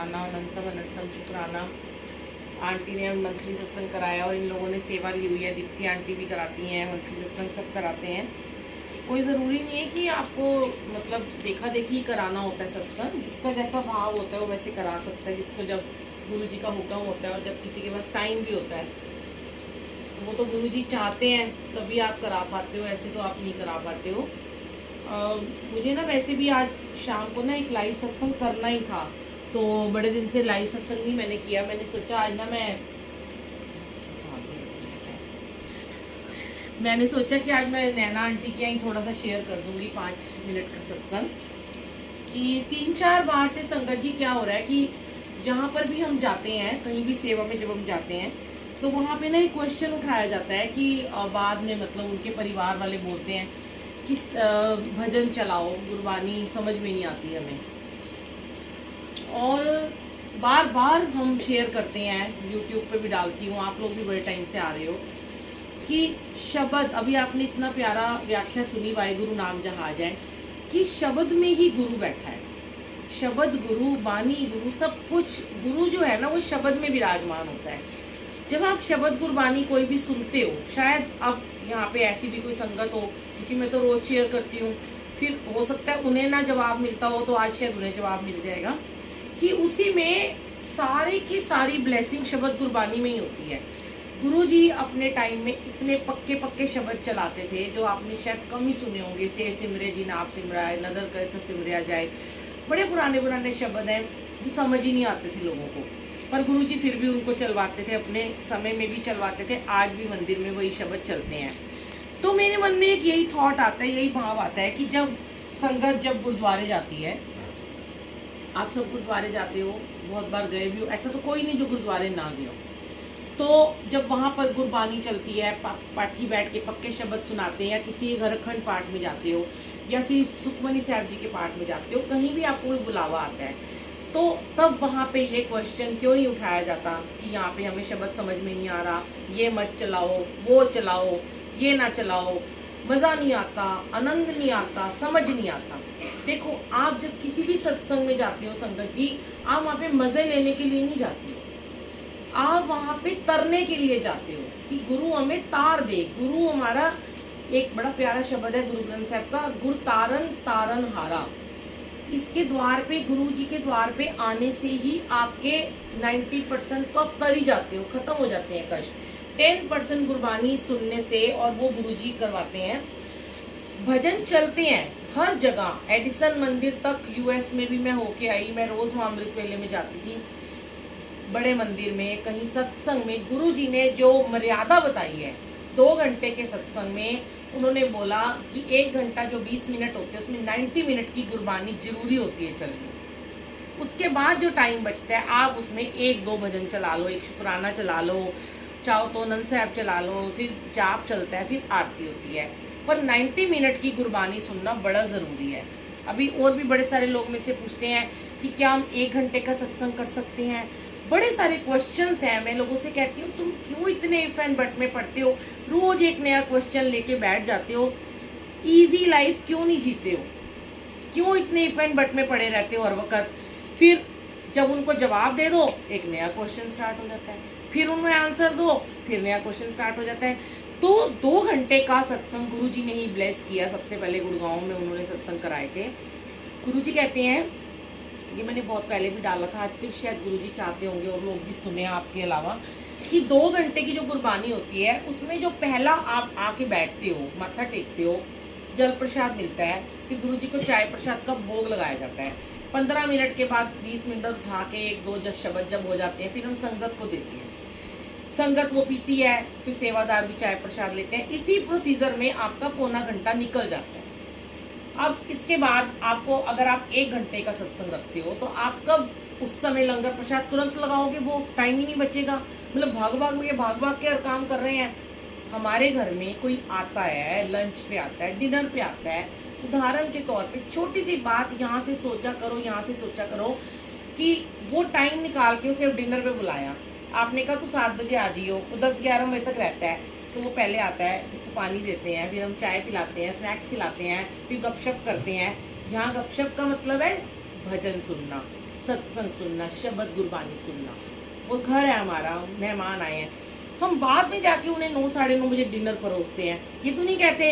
शुक्राना अनंतम अनंतम शुक्राना। आंटी ने मंथली सत्संग कराया और इन लोगों ने सेवा ली हुई है। दीप्ति आंटी भी कराती हैं, मंथली सत्संग सब कराते हैं। कोई ज़रूरी नहीं है कि आपको मतलब देखा देखी कराना होता है सत्संग। जिसका जैसा भाव होता है वो वैसे करा सकता है, जिसको जब गुरु जी का हुक्म होता है और जब किसी के पास टाइम भी होता है तो वो तो गुरु जी चाहते हैं तभी आप करा पाते हो, ऐसे तो आप नहीं करा पाते हो। मुझे ना वैसे भी आज शाम को ना एक लाइव सत्संग करना ही था, तो बड़े दिन से लाइव सत्संग नहीं मैंने किया। मैंने सोचा आज ना मैंने सोचा कि आज मैं नैना आंटी के यहाँ थोड़ा सा शेयर कर दूंगी 5 मिनट का सत्संग। कि 3-4 बार से संगत जी क्या हो रहा है कि जहाँ पर भी हम जाते हैं, कहीं भी सेवा में जब हम जाते हैं तो वहाँ पे ना एक क्वेश्चन उठाया जाता है कि बाद में मतलब उनके परिवार वाले बोलते हैं कि भजन चलाओ, गुरबानी समझ में नहीं आती हमें। और बार बार हम शेयर करते हैं, यूट्यूब पे भी डालती हूँ, आप लोग भी बड़े टाइम से आ रहे हो कि शब्द, अभी आपने इतना प्यारा व्याख्या सुनी वाहिगुरु नाम जहाज है कि शब्द में ही गुरु बैठा है। शब्द गुरु, बानी गुरु, सब कुछ गुरु जो है ना वो शब्द में विराजमान होता है। जब आप शब्द गुरबानी कोई भी सुनते हो, शायद अब यहाँ पे ऐसी भी कोई संगत हो, क्योंकि मैं तो रोज शेयर करती हूँ, फिर हो सकता है उन्हें ना जवाब मिलता हो तो आज शायद उन्हें जवाब मिल जाएगा कि उसी में सारी की सारी ब्लेसिंग शब्द गुरबानी में ही होती है। गुरु जी अपने टाइम में इतने पक्के पक्के शब्द चलाते थे जो आपने शायद कम ही सुने होंगे। से सिमरे जी नाप सिमराए, नदर करे तो सिमरिया जाए, बड़े पुराने पुराने शब्द हैं जो समझ ही नहीं आते थे लोगों को, पर गुरु जी फिर भी उनको चलवाते थे, अपने समय में भी चलवाते थे, आज भी मंदिर में वही शब्द चलते हैं। तो मेरे मन में एक यही थॉट आता है, यही भाव आता है कि जब संगत जब गुरुद्वारे जाती है, आप सब गुरुद्वारे जाते हो, बहुत बार गए भी हो, ऐसा तो कोई नहीं जो गुरुद्वारे ना गया हो, तो जब वहाँ पर गुरबानी चलती है, पाठी बैठ के पक्के शब्द सुनाते हैं, या किसी घरखंड पाठ में जाते हो या श्री सुखमनी साहब जी के पाठ में जाते हो, कहीं भी आपको कोई बुलावा आता है, तो तब वहाँ पे ये क्वेश्चन क्यों नहीं उठाया जाता कि यहाँ पे हमें शब्द समझ में नहीं आ रहा, ये मत चलाओ, वो चलाओ, ये ना चलाओ, मज़ा नहीं आता, आनंद नहीं आता, समझ नहीं आता। देखो, आप जब किसी भी सत्संग में जाते हो संगत जी, आप वहाँ पे मज़े लेने के लिए नहीं जाते हो, आप वहाँ पे तरने के लिए जाते हो कि गुरु हमें तार दे। गुरु हमारा, एक बड़ा प्यारा शब्द है गुरु ग्रंथ साहब का, गुरु तारन तारन हारा। इसके द्वार पे, गुरु जी के द्वार पे आने से ही आपके 90% तो आप तर ही जाते हो, खत्म हो जाते हैं कष्ट। 10% गुरबानी सुनने से, और वो गुरु जी करवाते हैं। भजन चलते हैं हर जगह, एडिसन मंदिर तक, यूएस में भी मैं होके आई, मैं रोज वहाँ अमृत वेले में जाती थी, बड़े मंदिर में, कहीं सत्संग में गुरु जी ने जो मर्यादा बताई है 2 घंटे के सत्संग में, उन्होंने बोला कि 1 घंटा जो 20 मिनट होते हैं उसमें 90 मिनट की गुरबानी जरूरी होती है चलनी। उसके बाद जो टाइम बचता है आप उसमें 1-2 भजन चला लो, एक शुक्राना चला लो, चाहो तो आनंद साहब चला लो, फिर जाप चलता है, फिर आरती होती है, पर 90 मिनट की गुरबानी सुनना बड़ा ज़रूरी है। अभी और भी बड़े सारे लोग मुझसे पूछते हैं कि क्या हम 1 घंटे का सत्संग कर सकते हैं, बड़े सारे क्वेश्चंस हैं। मैं लोगों से कहती हूँ तुम क्यों इतने इफ एंड बट में पढ़ते हो, रोज एक नया क्वेश्चन लेके बैठ जाते हो, इजी लाइफ क्यों नहीं जीते हो, क्यों इतने इफ एंड बट में पड़े रहते हो हर वक्त। फिर जब उनको जवाब दे दो, एक नया क्वेश्चन स्टार्ट हो जाता है, फिर उन्हें आंसर दो, फिर नया क्वेश्चन स्टार्ट हो जाता है। तो 2 घंटे का सत्संग गुरु जी ने ही ब्लेस किया। सबसे पहले गुड़गांव में उन्होंने सत्संग कराए थे। गुरु जी कहते हैं, ये मैंने बहुत पहले भी डाला था, आज फिर शायद गुरुजी चाहते होंगे और लोग भी सुने आपके अलावा, कि 2 घंटे की जो गुरबानी होती है उसमें जो पहला आप आके बैठते हो, माथा टेकते हो, जल प्रसाद मिलता है, फिर गुरुजी को चाय प्रसाद का भोग लगाया जाता है। 15 मिनट के बाद 20 मिनट उठा के 1-2 शब्द जब हो जाते हैं, फिर हम संगत को देते हैं, संगत वो पीती है, फिर सेवादार भी चाय प्रसाद लेते हैं। इसी प्रोसीजर में आपका पौना घंटा निकल जाता है। अब इसके बाद आपको, अगर आप 1 घंटे का सत्संग रखते हो तो आप कब उस समय लंगर प्रसाद तुरंत लगाओगे, वो टाइम ही नहीं बचेगा। मतलब भाग भाग के हर काम कर रहे हैं। हमारे घर में कोई आता है, लंच पे आता है, डिनर पे आता है, उदाहरण के तौर पे छोटी सी बात, यहाँ से सोचा करो कि वो टाइम निकाल के उसे डिनर पे बुलाया, आपने कहा तो 7 बजे आ जाइयो, वो 10-11 बजे तक रहता है, तो वो पहले आता है, उसको पानी देते हैं, फिर हम चाय पिलाते हैं, स्नैक्स खिलाते हैं, फिर गपशप करते हैं। यहाँ गपशप का मतलब है भजन सुनना, सत्संग सुनना, शब्द गुरबानी सुनना। वो घर है हमारा, मेहमान आए हैं, हम बाद में जाके उन्हें 9 साढ़े 9 बजे डिनर परोसते हैं। ये तो नहीं कहते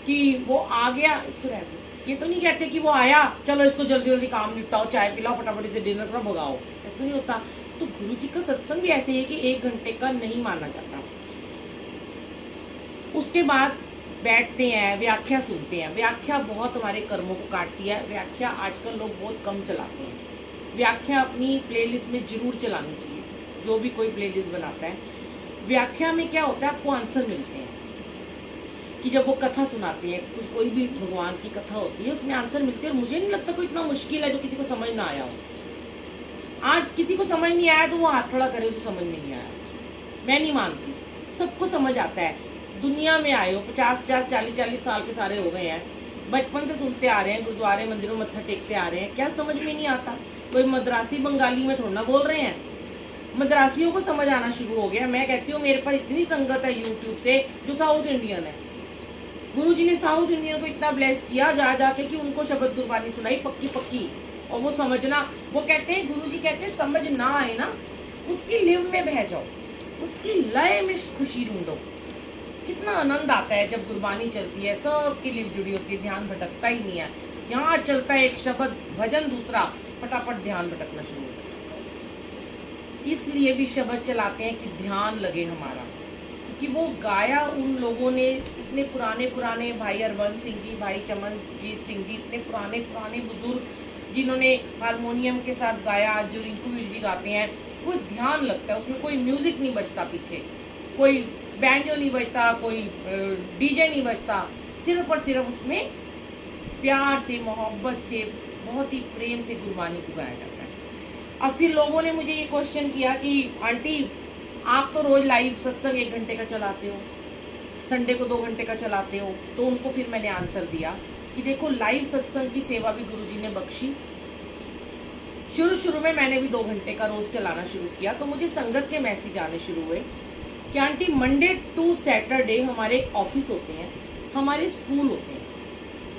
कि वो आ गया इसको रह दो, ये तो नहीं कहते कि वो आया चलो इसको जल्दी जल्दी काम निपटाओ, चाय पिलाओ, फटाफट से डिनर करो, भगाओ, ऐसा नहीं होता। तो गुरु जी का सत्संग भी ऐसे ही है कि 1 घंटे का नहीं माना जाता। उसके बाद बैठते हैं, व्याख्या सुनते हैं। व्याख्या बहुत हमारे कर्मों को काटती है। व्याख्या आजकल लोग बहुत कम चलाते हैं। व्याख्या अपनी प्लेलिस्ट में जरूर चलानी चाहिए, जो भी कोई प्लेलिस्ट बनाता है। व्याख्या में क्या होता है, आपको आंसर मिलते हैं कि जब वो कथा सुनाते हैं, कोई भी भगवान की कथा होती है उसमें आंसर मिलते हैं। और मुझे नहीं लगता कोई इतना मुश्किल है जो किसी को समझ ना आया हो। आज किसी को समझ नहीं आया तो वो हाथ खड़ा करे, उसे समझ नहीं आया। मैं नहीं मानती, सबको समझ आता है। दुनिया में आए हो 50-50 40-40 साल के सारे हो गए हैं, बचपन से सुनते आ रहे हैं, गुरुद्वारे मंदिरों में मत्था टेकते आ रहे हैं, क्या समझ में नहीं आता? कोई मद्रासी बंगाली में थोड़ा ना बोल रहे हैं, मद्रासियों को समझ आना शुरू हो गया। मैं कहती हूँ मेरे पास इतनी संगत है यूट्यूब से जो साउथ इंडियन है। गुरु जी ने साउथ इंडियन को इतना ब्लेस किया जा जाके कि उनको शब्द गुरबानी सुनाई पक्की पक्की, और वो समझना। वो कहते हैं, गुरु जी कहते हैं, समझ ना आए ना उसकी लिव में बह जाओ, उसकी लय में खुशी ढूंढो। कितना आनंद आता है जब गुरबानी चलती है, सबकी लिव जुड़ी होती है, ध्यान भटकता ही नहीं है। यहाँ चलता है एक शब्द भजन, दूसरा फटाफट ध्यान भटकना शुरू हो जाता है। इसलिए भी शब्द चलाते हैं कि ध्यान लगे हमारा, क्योंकि वो गाया उन लोगों ने, इतने पुराने पुराने भाई हरबंस सिंह जी, भाई चमनजीत सिंह जी, इतने पुराने पुराने बुजुर्ग जिन्होंने हारमोनियम के साथ गाया। आज जो रिंकू वीर जी गाते हैं वो ध्यान लगता है, उसमें कोई म्यूजिक नहीं बजता, पीछे कोई बैंजो नहीं बजता, कोई डीजे नहीं बजता, सिर्फ और सिर्फ उसमें प्यार से, मोहब्बत से, बहुत ही प्रेम से गुरबानी को गाया जाता है। अब फिर लोगों ने मुझे ये क्वेश्चन किया कि आंटी आप तो रोज लाइव सत्संग 1 घंटे का चलाते हो, संडे को 2 घंटे का चलाते हो। तो उनको फिर मैंने आंसर दिया कि देखो, लाइव सत्संग की सेवा भी गुरुजी ने बख्शी। शुरू में मैंने भी 2 घंटे का रोज चलाना शुरू किया, तो मुझे संगत के मैसेज आने शुरू हुए कि आंटी मंडे टू सैटरडे हमारे ऑफिस होते हैं, हमारे स्कूल होते हैं,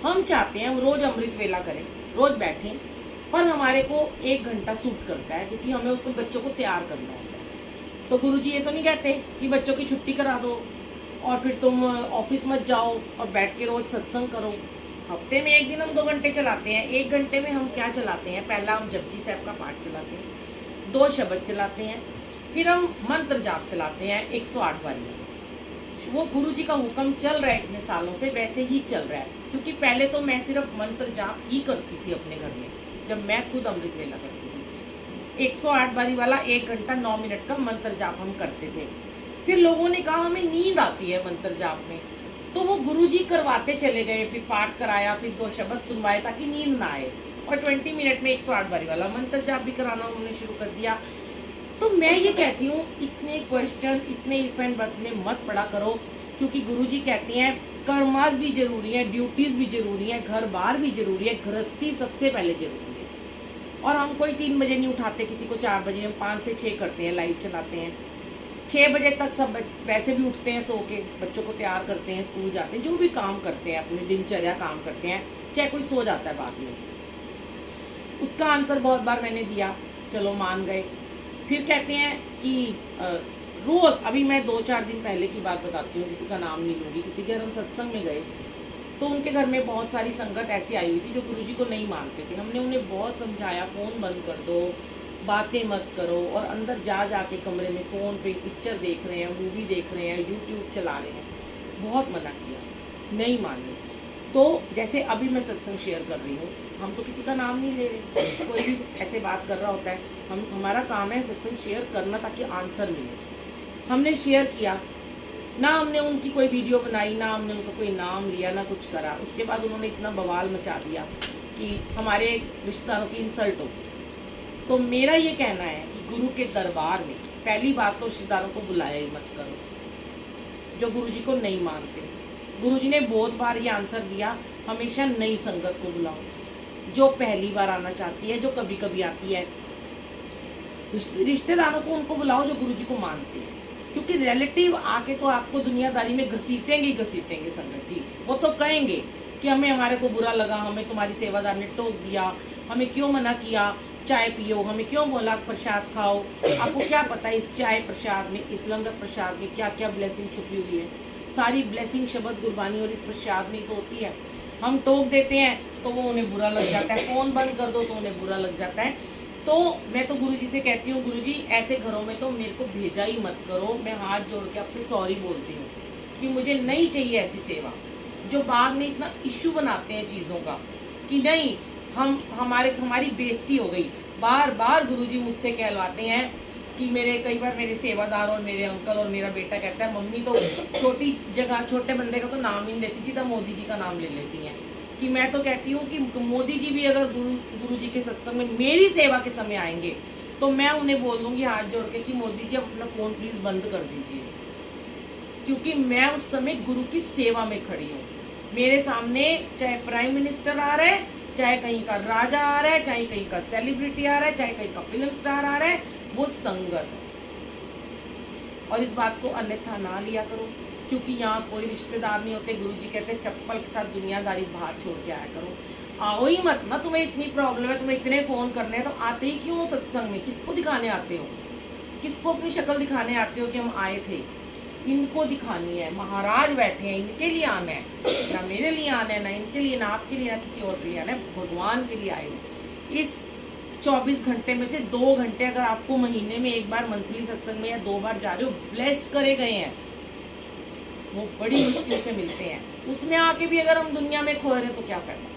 हम चाहते हैं हम रोज अमृत वेला करें, रोज बैठें, पर हमारे को 1 घंटा सूट करता है क्योंकि हमें उसको बच्चों को तैयार करना होता है। तो गुरुजी ये तो नहीं कहते कि बच्चों की छुट्टी करा दो और फिर तुम ऑफिस मत जाओ और बैठ के रोज सत्संग करो। हफ्ते में 1 दिन हम 2 घंटे चलाते हैं। 1 घंटे में हम क्या चलाते हैं? पहला हम जपजी साहब का पाठ चलाते हैं, 2 शब्द चलाते हैं, फिर हम मंत्र जाप चलाते हैं 108 बारी। वो गुरु जी का हुक्म चल रहा है इतने सालों से, वैसे ही चल रहा है। क्योंकि पहले तो मैं सिर्फ मंत्र जाप ही करती थी अपने घर में, जब मैं खुद अमृत वेला करती थी। 108 बारी वाला 1 घंटा 9 मिनट का मंत्र जाप हम करते थे। फिर लोगों ने कहा हमें नींद आती है मंत्र जाप में, तो वो गुरुजी करवाते चले गए, फिर पाठ कराया, फिर 2 शब्द सुनवाए ताकि नींद ना आए, और 20 मिनट में 108 बारी वाला मंत्र जाप भी कराना उन्होंने शुरू कर दिया। तो मैं ये कहती हूँ, इतने क्वेश्चन, इतने इफ एंड बट में मत पड़ा करो, क्योंकि गुरुजी कहते हैं कर्मास भी जरूरी है, ड्यूटीज भी जरूरी है, घर बार भी जरूरी है, गृहस्थी सबसे पहले जरूरी है। और हम कोई 3 बजे नहीं उठाते किसी को, 4 बजे, हम 5 से 6 करते हैं, लाइव चलाते हैं। 6 बजे तक सब वैसे भी उठते हैं सो के, बच्चों को तैयार करते हैं, स्कूल जाते हैं, जो भी काम करते हैं, अपनी दिनचर्या काम करते हैं, चाहे कोई सो जाता है बाद में। उसका आंसर बहुत बार मैंने दिया, चलो मान गए। फिर कहते हैं कि रोज़, अभी मैं 2-4 दिन पहले की बात बताती हूँ, किसी का नाम नहीं लूँगी, किसी के घर हम सत्संग में गए तो उनके घर में बहुत सारी संगत ऐसी आई हुई थी जो गुरुजी को नहीं मानते थे। हमने उन्हें बहुत समझाया, फ़ोन बंद कर दो, बातें मत करो, और अंदर जा के कमरे में फ़ोन पे पिक्चर देख रहे हैं, मूवी देख रहे हैं, यूट्यूब चला रहे हैं, बहुत मना किया, नहीं माने। तो जैसे अभी मैं सत्संग शेयर कर रही हूँ, हम तो किसी का नाम नहीं ले रहे, कोई भी ऐसे बात कर रहा होता है, हमारा काम है सत्संग शेयर करना ताकि आंसर मिले। हमने शेयर किया ना, हमने उनकी कोई वीडियो बनाई, ना हमने उनका कोई नाम लिया, ना कुछ करा। उसके बाद उन्होंने इतना बवाल मचा दिया कि हमारे रिश्तेदारों की इंसल्ट हो। तो मेरा ये कहना है कि गुरु के दरबार में पहली बात तो रिश्तेदारों को बुलाया ही मत करो जो गुरुजी को नहीं मानते। गुरुजी ने बहुत बार ये आंसर दिया, हमेशा नई संगत को बुलाओ, जो पहली बार आना चाहती है, जो कभी कभी आती है। रिश्तेदारों को उनको बुलाओ जो गुरुजी को मानते हैं, क्योंकि रिलेटिव आके तो आपको दुनियादारी में घसीटेंगे ही घसीटेंगे संगत जी। वो तो कहेंगे कि हमें, हमारे को बुरा लगा, हमें तुम्हारी सेवादार ने टोक दिया, हमें क्यों मना किया, चाय पियो, हमें क्यों बोला प्रसाद खाओ? आपको क्या पता है इस चाय प्रसाद में, इस लंगर प्रसाद में क्या क्या ब्लेसिंग छुपी हुई है? सारी ब्लेसिंग शब्द गुरबानी और इस प्रसाद में तो होती है। हम टोक देते हैं तो वो उन्हें बुरा लग जाता है, फ़ोन बंद कर दो तो उन्हें बुरा लग जाता है। तो मैं तो गुरुजी से कहती हूँ, गुरुजी ऐसे घरों में तो मेरे को भेजा ही मत करो। मैं हाथ जोड़ के आपसे सॉरी बोलती हूँ कि मुझे नहीं चाहिए ऐसी सेवा जो बाद में इतना इशू बनाते हैं चीज़ों का कि नहीं हमारी बेइज्जती हो गई। बार बार गुरुजी मुझसे कहलवाते हैं कि कई बार मेरे सेवादार और मेरे अंकल और मेरा बेटा कहता है मम्मी तो छोटी जगह छोटे बंदे का तो नाम ही नहीं लेती, सीधा मोदी जी का नाम ले लेती हैं। कि मैं तो कहती हूँ कि मोदी जी भी अगर गुरु जी के सत्संग में मेरी सेवा के समय आएंगे तो मैं उन्हें बोल दूंगी हाथ जोड़ के कि मोदी जी अपना फ़ोन प्लीज़ बंद कर दीजिए, क्योंकि मैं उस समय गुरु की सेवा में खड़ी हूँ। मेरे सामने चाहे प्राइम मिनिस्टर आ रहा है, चाहे कहीं का राजा आ रहा है, चाहे कहीं का सेलिब्रिटी आ रहा है, चाहे कहीं का फिल्म स्टार आ रहा है, वो संगत। और इस बात को अन्यथा ना लिया करो, क्योंकि यहाँ कोई रिश्तेदार नहीं होते। गुरुजी कहते चप्पल के साथ दुनियादारी बाहर छोड़ के आया करो। आओ ही मत ना, तुम्हें इतनी प्रॉब्लम है, तुम्हें इतने फ़ोन करने हैं तो आते ही क्यों हो सत्संग में? किसको दिखाने आते हो? किसको अपनी शक्ल दिखाने आते हो कि हम आए थे? इनको दिखानी है, महाराज बैठे हैं, इनके लिए आना है, ना मेरे लिए आना है, ना इनके लिए, ना आपके लिए, ना किसी और के लिए आना है, भगवान के लिए आए हो। इस 24 घंटे में से 2 घंटे अगर आपको महीने में एक बार मंथली सत्संग में या 2 बार जा रहे हो, ब्लेस करे गए हैं, वो बड़ी मुश्किल से मिलते हैं। उसमें आके भी अगर हम दुनिया में खो रहे तो क्या फायदा?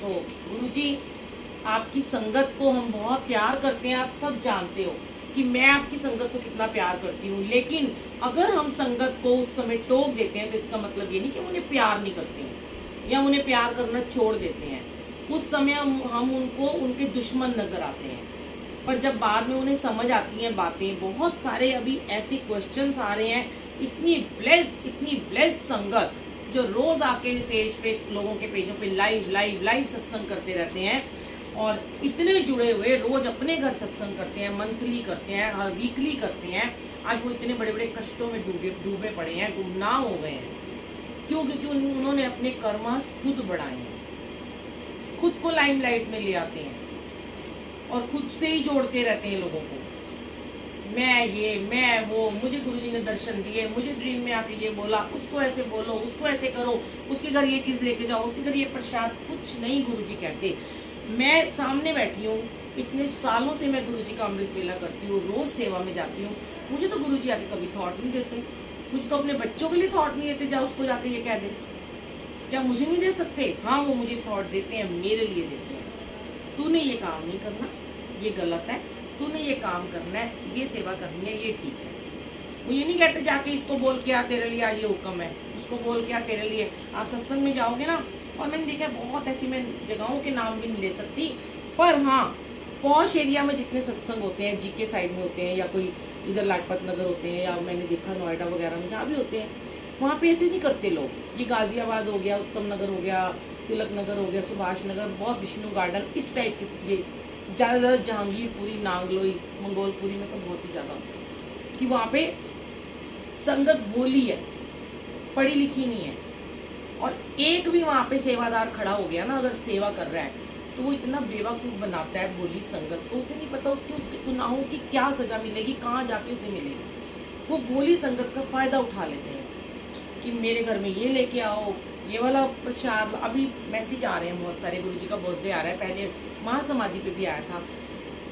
तो गुरुजी आपकी संगत को हम बहुत प्यार करते हैं, आप सब जानते हो कि मैं आपकी संगत को कितना प्यार करती हूँ। लेकिन अगर हम संगत को उस समय टोक देते हैं तो इसका मतलब ये नहीं कि उन्हें प्यार नहीं करते हैं या उन्हें प्यार करना छोड़ देते हैं। उस समय हम उनको उनके दुश्मन नजर आते हैं, पर जब बाद में उन्हें समझ आती हैं बातें, बहुत सारे अभी ऐसे क्वेश्चंस आ रहे हैं। इतनी ब्लेस्ड संगत जो रोज आके पेज पे लोगों के पेजों पे लाइव सत्संग करते रहते हैं और इतने जुड़े हुए, रोज अपने घर सत्संग करते हैं, मंथली करते हैं, हर वीकली करते हैं। आज वो इतने बड़े बड़े कष्टों में डूबे पड़े हैं, गुमनाम हो गए हैं। क्यों? क्योंकि उन्होंने अपने कर्मास खुद बढ़ाए हैं, खुद को लाइमलाइट में ले आते हैं और खुद से ही जोड़ते रहते हैं लोगों को। मैं वो, मुझे गुरुजी ने दर्शन दिए, मुझे ड्रीम में आके ये बोला, उसको ऐसे बोलो, उसको ऐसे करो, उसके घर ये चीज़ लेके जाओ, उसके घर ये प्रसाद। कुछ नहीं गुरुजी कहते। मैं सामने बैठी हूँ, इतने सालों से मैं गुरुजी का अमृत वेला करती हूँ, रोज़ सेवा में जाती हूँ। मुझे तो गुरुजी आके कभी थॉट नहीं देते। मुझे तो अपने बच्चों के लिए थॉट नहीं देते, जा उसको जाके ये कह दे। क्या मुझे नहीं दे सकते? हाँ, वो मुझे थॉट देते हैं, मेरे लिए देते हैं। तूने ये काम नहीं करना, ये गलत है, तूने ये काम करना है, ये सेवा करनी है, ये ठीक है। वो ये नहीं कहते जाके इसको बोल के आ, तेरे लिए आज ये हुक्म है, उसको बोल के आ, तेरे लिए। आप सत्संग में जाओगे ना, और मैंने देखा बहुत ऐसी, मैं जगहों के नाम भी नहीं ले सकती, पर हाँ पॉश एरिया में जितने सत्संग होते हैं, जीके साइड में होते हैं या कोई इधर लाजपत नगर होते हैं, या मैंने देखा नोएडा वगैरह में जहाँ भी होते हैं, वहाँ पे ऐसे नहीं करते लोग। ये गाजियाबाद हो गया, उत्तम नगर हो गया, तिलक नगर हो गया, सुभाष नगर, बहुत विष्णु गार्डन, इस टाइप के, ये ज़्यादा जहांगीरपुरी, नांगलोई, मंगोलपुरी में तो बहुत ही ज़्यादा कि वहाँ पे संगत बोली है, पढ़ी लिखी नहीं है। और एक भी वहाँ पे सेवादार खड़ा हो गया ना, अगर सेवा कर रहा है तो वो इतना बेवकूफ़ बनाता है बोली संगत को। उसे नहीं पता उसके गुनाहों की क्या सज़ा मिलेगी, कहाँ जाके उसे मिलेगी। वो बोली संगत का फ़ायदा उठा लेते हैं कि मेरे घर में ये लेके आओ, ये वाला प्रसाद। अभी मैसेज आ रहे हैं बहुत सारे, गुरुजी का बर्थडे आ रहा है, पहले महासमाधि पे भी आया था,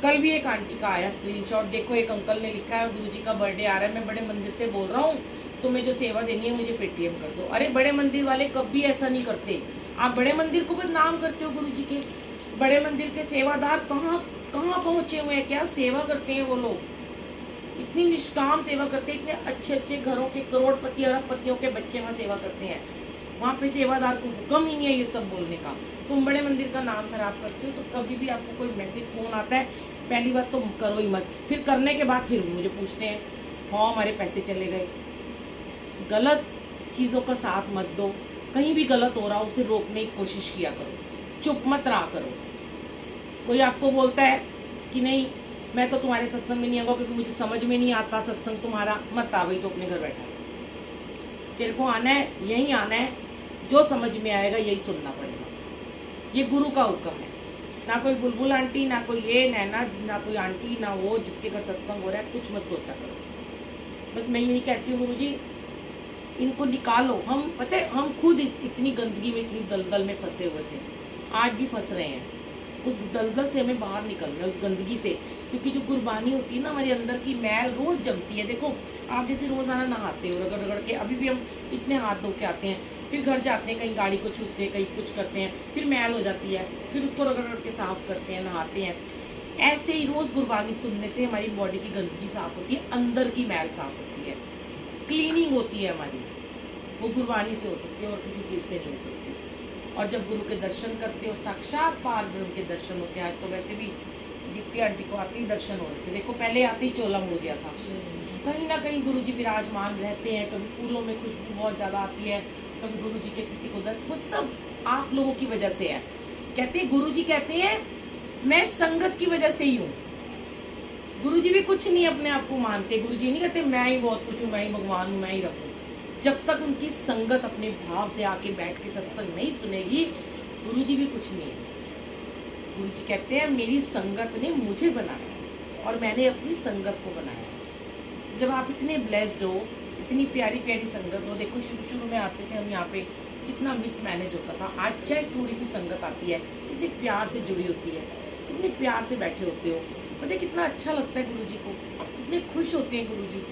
कल भी एक आंटी का आया स्क्रीनशॉट। देखो एक अंकल ने लिखा है गुरुजी का बर्थडे आ रहा है, मैं बड़े मंदिर से बोल रहा हूँ, तुम्हें जो सेवा देनी है मुझे पेटीएम कर दो। अरे बड़े मंदिर वाले कभी ऐसा नहीं करते। आप बड़े मंदिर को बदनाम करते हो। गुरुजी के बड़े मंदिर के सेवादार कहाँ कहाँ पहुँचे हुए हैं, क्या सेवा करते हैं वो लोग, इतनी निष्काम सेवा करते हैं। इतने अच्छे अच्छे घरों के करोड़पति अरबपतियों के बच्चे वहाँ सेवा करते हैं। वहाँ पे सेवादार को हुक्म ही नहीं है ये सब बोलने का। तुम बड़े मंदिर का नाम खराब करते हो, तो कभी भी आपको कोई मैसेज फ़ोन आता है, पहली बात तो करो ही मत। फिर करने के बाद फिर मुझे पूछते हैं हाँ हमारे पैसे चले गए। गलत चीज़ों का साथ मत दो। कहीं भी गलत हो रहा हो उसे रोकने की कोशिश किया करो, चुप मत रहा करो। कोई आपको बोलता है कि नहीं मैं तो तुम्हारे सत्संग में नहीं आऊँगा क्योंकि मुझे समझ में नहीं आता सत्संग तुम्हारा, मत आ गई तो अपने घर बैठा। तेरे को आना है, यहीं आना है, जो समझ में आएगा यही सुनना पड़ेगा। ये गुरु का हुक्म है। ना कोई बुलबुल आंटी, ना कोई ये नैना, ना कोई आंटी, ना वो जिसके घर सत्संग हो रहा है, कुछ मत सोचा करो। बस मैं यही कहती हूँ गुरुजी, इनको निकालो। हम पता है हम खुद इतनी गंदगी में, इतनी दलदल में फंसे हुए थे, आज भी फंस रहे हैं। उस दलदल से हमें बाहर निकलना है, उस गंदगी से, क्योंकि जो कुर्बानी होती है ना, हमारे अंदर की मैल रोज जमती है। देखो आप जैसे रोजाना नहाते हो रगड़ रगड़ के, अभी भी हम इतने हाथ धो के आते हैं, फिर घर जाते हैं, कहीं गाड़ी को छूते हैं, कहीं कुछ करते हैं, फिर मैल हो जाती है, फिर उसको रगड़ रगड़ के साफ करते हैं, नहाते हैं। ऐसे ही रोज गुरबानी सुनने से हमारी बॉडी की गंदगी साफ होती है, अंदर की मैल साफ होती है, क्लीनिंग होती है हमारी। वो गुरबानी से हो सकती है और किसी चीज़ से नहीं हो सकती। और जब गुरु के दर्शन करते हो, साक्षात पार ब्रह्म के दर्शन होते हैं। आज तो वैसे भी दीप्ति आंटी को आते ही दर्शन हो रहे थे, देखो पहले आते ही चोला मुड़ गया था। कहीं ना कहीं गुरु जी विराजमान रहते हैं, कभी फूलों में खुशबू बहुत ज़्यादा आती है, कभी गुरु जी के किसी को दर्द, वो सब आप लोगों की वजह से है। कहते हैं गुरु जी कहते हैं मैं संगत की वजह से ही हूँ। गुरु जी भी कुछ नहीं अपने आप को मानते, गुरु जी नहीं कहते मैं ही बहुत कुछ हूँ, मैं ही भगवान हूँ, मैं ही रब हूँ। जब तक उनकी संगत अपने भाव से आके बैठ के सत्संग नहीं सुनेगी, गुरु जी भी कुछ नहीं है। गुरु जी कहते हैं मेरी संगत ने मुझे बनाया और मैंने अपनी संगत को बनाया। जब आप इतने ब्लेस्ड हो, इतनी प्यारी प्यारी संगत हो, देखो शुरू शुरू में आते थे हम यहाँ पे, कितना मिसमैनेज होता था। आज चाहे थोड़ी सी संगत आती है, कितने प्यार से जुड़ी होती है, कितने प्यार से बैठे होते हो, पता है कितना अच्छा लगता है गुरु जी को, कितने खुश होते हैं गुरु जी।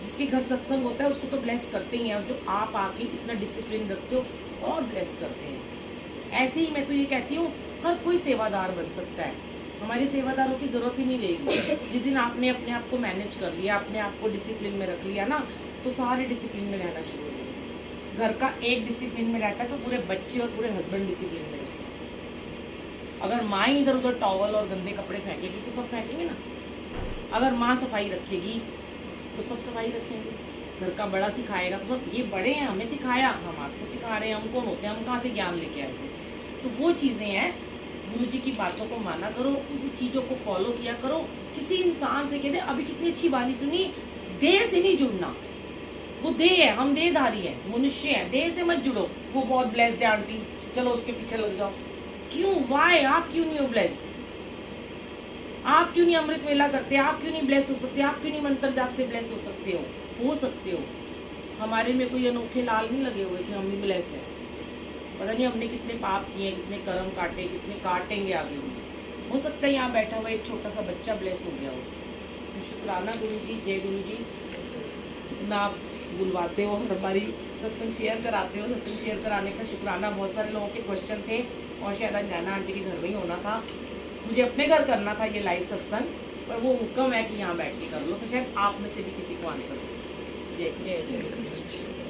जिसके घर सत्संग होता है उसको तो ब्लेस करते ही हैं, और जो आप आके इतना डिसिप्लिन रखते हो और ब्लेस करते हैं। ऐसे ही मैं तो ये कहती हूँ हर कोई सेवादार बन सकता है, हमारे सेवादारों की ज़रूरत ही नहीं रहेगी। जिस दिन आपने अपने आप को मैनेज कर लिया, अपने आप को डिसिप्लिन में रख लिया ना, तो सारे डिसिप्लिन में रहना शुरू हो जाएंगे। घर का एक डिसिप्लिन में रहता है तो पूरे बच्चे और पूरे हस्बैंड डिसिप्लिन में रहते हैं। अगर माँ ही इधर उधर टॉवल और गंदे कपड़े फेंकेगी तो सब फेंकेंगे ना। अगर माँ सफाई रखेगी तो सब सफाई रखेंगे। घर का बड़ा सिखाएगा तो सब, ये बड़े हैं हमें सिखाया, हम आपको सिखा रहे हैं, हम कौन होते हैं, हम कहाँ से ज्ञान लेके आए थे। तो वो चीज़ें हैं, गुरु जी की बातों को माना करो, उन चीज़ों को फॉलो किया करो। किसी इंसान से कहते अभी कितनी अच्छी बानी सुनी, देह से नहीं जुड़ना। वो देह है, हम देहधारी हैं, मनुष्य हैं, देह से मत जुड़ो। वो बहुत ब्लेस्ड है आंटी, चलो उसके पीछे लग जाओ। क्यों, वाई, आप क्यों नहीं हो ब्लेस्ड? आप क्यों नहीं अमृत वेला करते? आप क्यों नहीं ब्लेस हो सकते? आप क्यों नहीं मंत्र जाप से ब्लेस हो सकते हो सकते हो। हमारे में कोई अनोखे लाल नहीं लगे हुए कि हम भी ब्लेस हैं। पता नहीं हमने कितने पाप किए, कितने कर्म काटे, कितने काटेंगे आगे भी। हो सकता है यहाँ बैठा हुआ एक छोटा सा बच्चा ब्लेस हो गया हो। तो शुक्राना गुरु जी, जय गुरु जी। इतना आप बुलवाते हो, हमारी सत्संग शेयर कराते हो। सत्संग शेयर कराने का शुक्राना। बहुत सारे लोगों के क्वेश्चन थे और शायद नैना आंटी के घर में ही होना था, मुझे अपने घर करना था ये लाइव सत्संग, पर वो हुक्म है कि यहाँ बैठ के कर लो, तो शायद आप में से भी किसी को आंसर हो। जय जय।